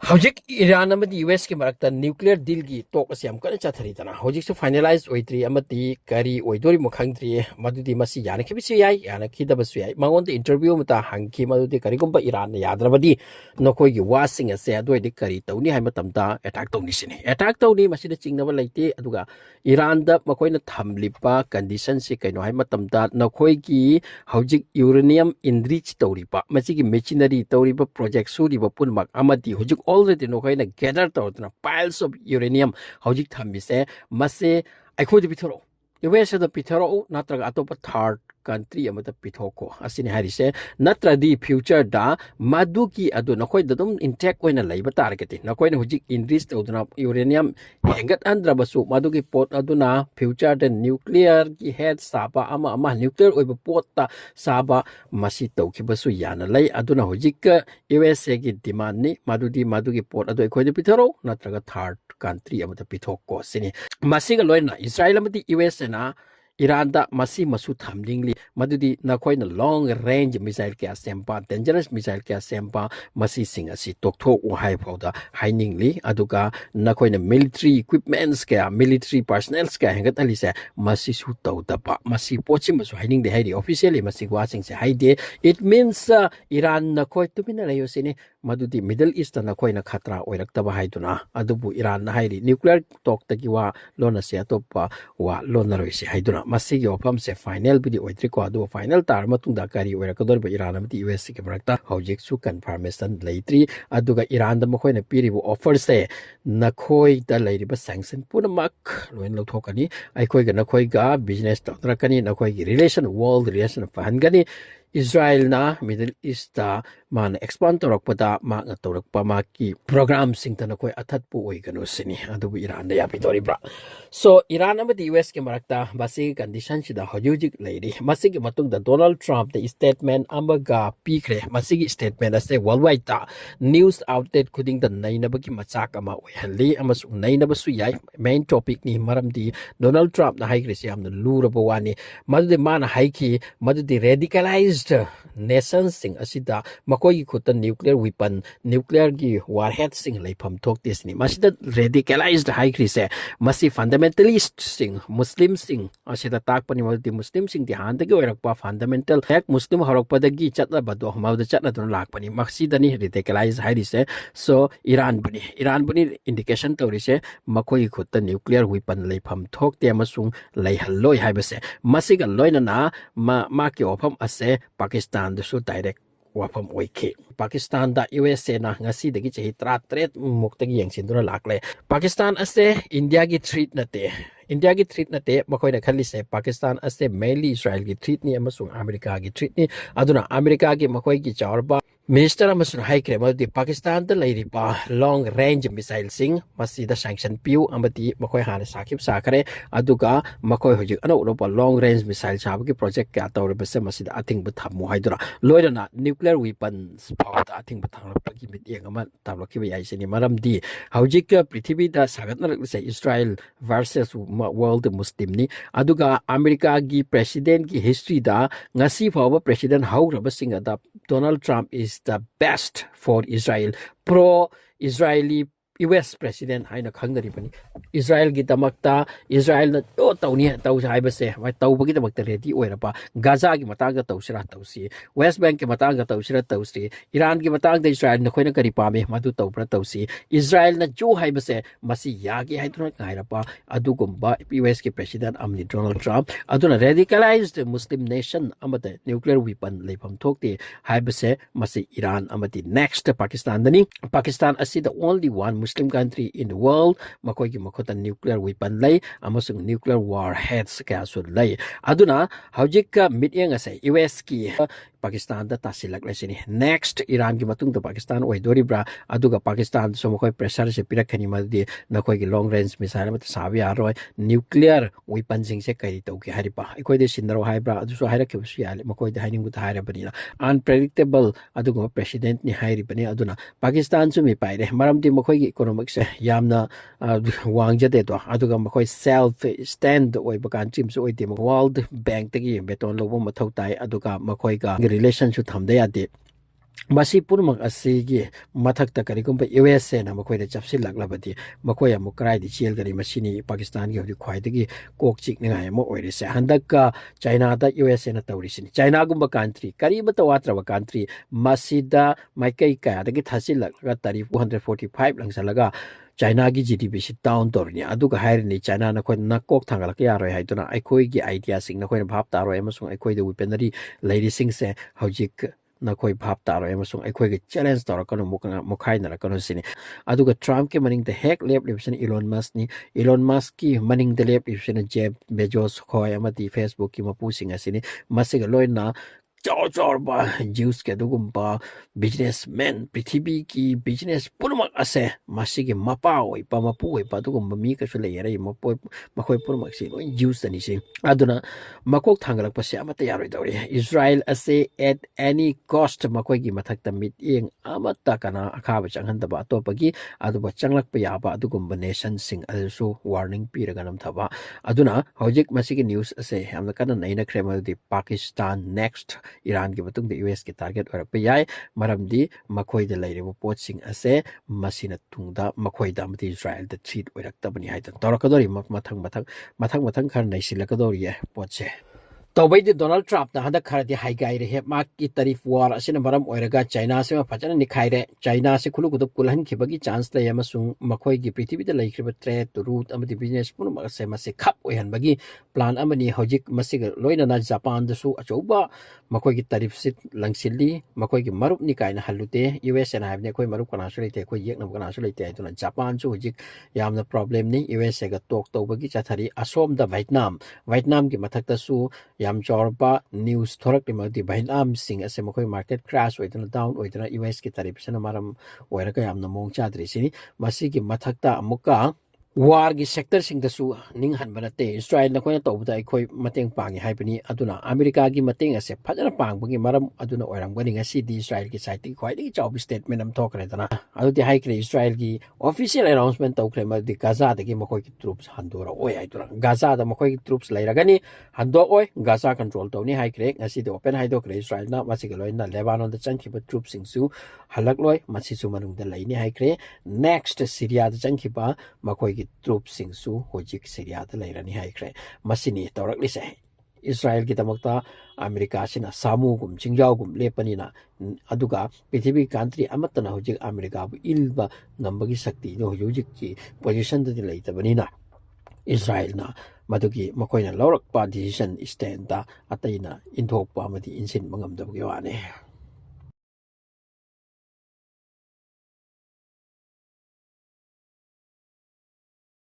Hojik Iran amati US ki marakta nuclear deal gi talk asiam kana chathari tana hojik su finalize oitri amati kari oidori mukhangtri madudi masi yana khibisi yai yana khidabasu yai mangon the interview mata hangki madudi kari gumba Iran yadrabadi nokoi gi wasing ase adoi de kari tawni hai matamta attack tawni sini attack tawni masi da chingnaba laite aduga Iran da makoina thamlipa condition se kaino hai matamta nokoi gi hojik uranium enrich tawripa masi gi machinery tawriba project suriba punmak amati hojik already no kind of gather piles of uranium hojik thamise mase akhodi pithoro US the pithoro natra atopa third country amata pithoko asini harise natra di future da maduki adu nakoi dadum intact oina leiba targeti nakoi na hojik increase toduna uranium hengat andra basu maduki pot aduna future the nuclear ki head saba ama nuclear oiba pot ta saba masi tauki basu yana lei aduna hojik USA ki demand ni maduki pot adu ekhoi pithoro natra third country amata pithoko sini masiga loina Israel amati US na Iran da masi masu thamlingli madudi nakhoi na long range missile kya sempa dangerous missile kya sempa masi sing asi tokthok u hai phauda hainingli aduga nakhoi na military equipments kya military personnel kya hengat ali se masi su tawda pa masi pochi masu haining de haidi officially masi wasing se haide it means Iran nakhoi tumina layo sine madudi Middle East na nakhoi na khatra oiraktaba haiduna adubu Iran na hairi nuclear talk tagi wa lona se atopa wa lona roi se haiduna masi gi opam se final bidi oitri ko adu final tar matung da kari oirakador ba Iran amati US ki barakta hojik su confirmation leitri aduga Iran da makhoi na piri bu offer se nakhoi da leiri ba sanction punamak loin lothokani aikhoi ga nakhoi ga business tawtrakani nakhoi gi relation world relation fahangani Israel na Middle East da man expand torokpada ma nga torokpa ma ki program sing ta nakoi athat pu oigano sini adu Iran da ya pitori bra so Iran amati US ke marakta basi condition sida hojujik leiri masigi matung da Donald Trump the statement amaga pikre masigi statement ase worldwide ta news outlet khuding da nainaba ki machak ama oihalli amasu nainaba su yai main topic ni maramdi Donald Trump na haigre se amna luraba wani madude mana haiki madude radicalized nation sing asida makoi khuta nuclear weapon nuclear gi warhead sing leifam thoktis ni masida radicalized haigre se masi fundamentalist sing muslim sing asida takpani madi muslim sing di handa gi oirakpa fundamental hek muslim horokpa dagi chatla bado mawda chatla don lakpani maksida ni radicalized hairi se so Iran buni indication tori se makoi khuta nuclear weapon leifam thokte amasung leihalloi haibase masiga loina na ma ki ofam ase Pakistan su direct wafam oike Pakistan da USA na ngasi dagi chahi 33 muktagi yangsindura lakle Pakistan ase India gi treat nate makoi na khali se Pakistan ase mainly Israel gi treat ni amasung America gi treat ni aduna America gi makoi gi chawrba Minister amasung high crema di Pakistan da leiripa long range missile sing masida sanction piu amati makoi hana sakip sakare aduga makoi hojik ano ulopa long range missile sabagi project ka tawre base masida ating buthamu haidura loidana nuclear weapons powda ating buthang pagi mitiyang ama tabloki ba yaisini maram di hojik prithvi da sagatna se Israel versus world muslim ni aduga America gi president gi history da ngasi fawa president hauraba singa da Donald Trump is the best for Israel pro-Israeli US president haina khangdari pani Israel gi damakta Israel na tawni taw haibase wai tawbagi damakta ready oirapa Gaza gi matanga tawsira tawsi West Bank gi matanga tawsira tawsi Iran gi matanga Israel na khoina kari pame madu tawbra tawsi Israel na jo haibase masi yagi haiduna ngairapa adugumba US gi president amni Donald Trump aduna radicalized Muslim nation amata nuclear weapon leifam thokte haibase masi Iran amati next Pakistan dani Pakistan asi the only one Muslim country in the world makoi gi makota nuclear weapon lay amasung nuclear warheads kaya su lay aduna hojik mityang ase US ki Pakistan da tasilak lesini next Iran gi matung da Pakistan oidori bra aduga Pakistan so makoi pressure se pirakhani madi nakoi gi long range missile mat sabi aroi nuclear weapon sing se kai to ki haripa ikoi de sinro hai bra adu so haira ke su yale makoi de haining gut haira bani unpredictable aduga president ni hairi bani aduna Pakistan su mi paire maram di makoi gi economic se yamna wangjade to aduga makoi self stand oi bakan chim su oi de World Bank tagi beton lobo mathau tai aduga makoi ga relation su thamde ade masi purmak asigi mathakta karigumba USA na makoy da chapsil laglabadi makoy amu krai di chiel gari masini Pakistan gi hodi khwai dagi kok chik ninga mo oirise handaka China da USA na tawrisini China gumba country kari bata watra ba country masida maikai ka dagi thasil lagla tari 245 langsalaga China gi GDP si down torni aduga hairni China na khoi nakok thangala ka yaroi haiduna aikoi gi idea sing na khoi bhap taro emasung aikoi de weaponry lady sing se hojik na khoi bhap taro emasung aikoi ge challenge taro kanu mukhai na kanu sini aduga Trump ke maning the hack lab libsen Elon Musk ki maning the lab libsen Jeff Bezos khoi amati Facebook ki mapu sing asini masiga loina chor ba juice ke dugumba businessman prithibi ki business purmak ase masigi mapa oi pa mapu oi pa dugumba mi ka sule yare mapo makhoi purmak si loi juice ani si aduna makok thangalak pa se amata yaroi dawri Israel ase at any cost makoi gi mathak ta mit eng amata kana akhaba changhan da ba to pagi adu ba changlak pa ya ba dugumba nation sing also warning piraga nam thaba aduna hojik masigi news ase amna kana naina kremal di Pakistan next Iran ki batung de US ki target or pe yai maramdi makhoi de laire potsing ase masina tungda makhoi da mati Israel the threat oirak tabani haitan torakadori mathang khar nai silakadori ye potse tawbai de Donald Trump na handa khara di haigai re he mak ki tarif war asina maram oiraga China se ma phajana nikhai re China se khulu gudu kulhan khibagi chance la yama sung makhoi gi prithvi da laikriba trade route amati business pun ma se ma se khap oihan bagi plan amani hojik masig loina na Japan da su achoba makhoi gi tarif sit langsili makhoi gi marup ni kai na halute US na habne khoi marup kana su leite khoi yek nam kana su leite aituna Japan su hojik yamna problem ni US ga tok tawbagi chathari asom da Vietnam gi mathak ta su yam chorba news thorak limadi Vietnam sing ase makhoi market crash oidana down oidana US ki tarif sana maram oiraga yamna mong chadri sini masigi mathakta amuka war gi sector sing da su ning han banate Israel na koina tawda aikoi mateng pangi haibani aduna America gi mateng ase phajana pangbagi maram aduna oirang bani ngasi di Israel gi site khoi di job statement am thokre dana adudi haikre Israel gi official announcement tawkre ma di Gaza da gi makhoi ki troops handora oi aidura Gaza da makhoi ki troops lairagani hando oi Gaza control tawni haikre ngasi de open haidokre Israel na masigalo na Lebanon da changkiba troops sing su halakloi masisu manung da laini haikre next Syria da changkiba makhoi gi troops sing su hojik Syria da lairani haikre masini tawrakli se Israel ki tamakta America sina samu gum chingjau gum lepani na aduga prithibi country amatana hojik America bu ilba ngambagi sakti no hojik ki position da leitabani na Israel na madugi makoina lawrak pa decision stand da ataina inthok pa amadi insin mangam da bagi wane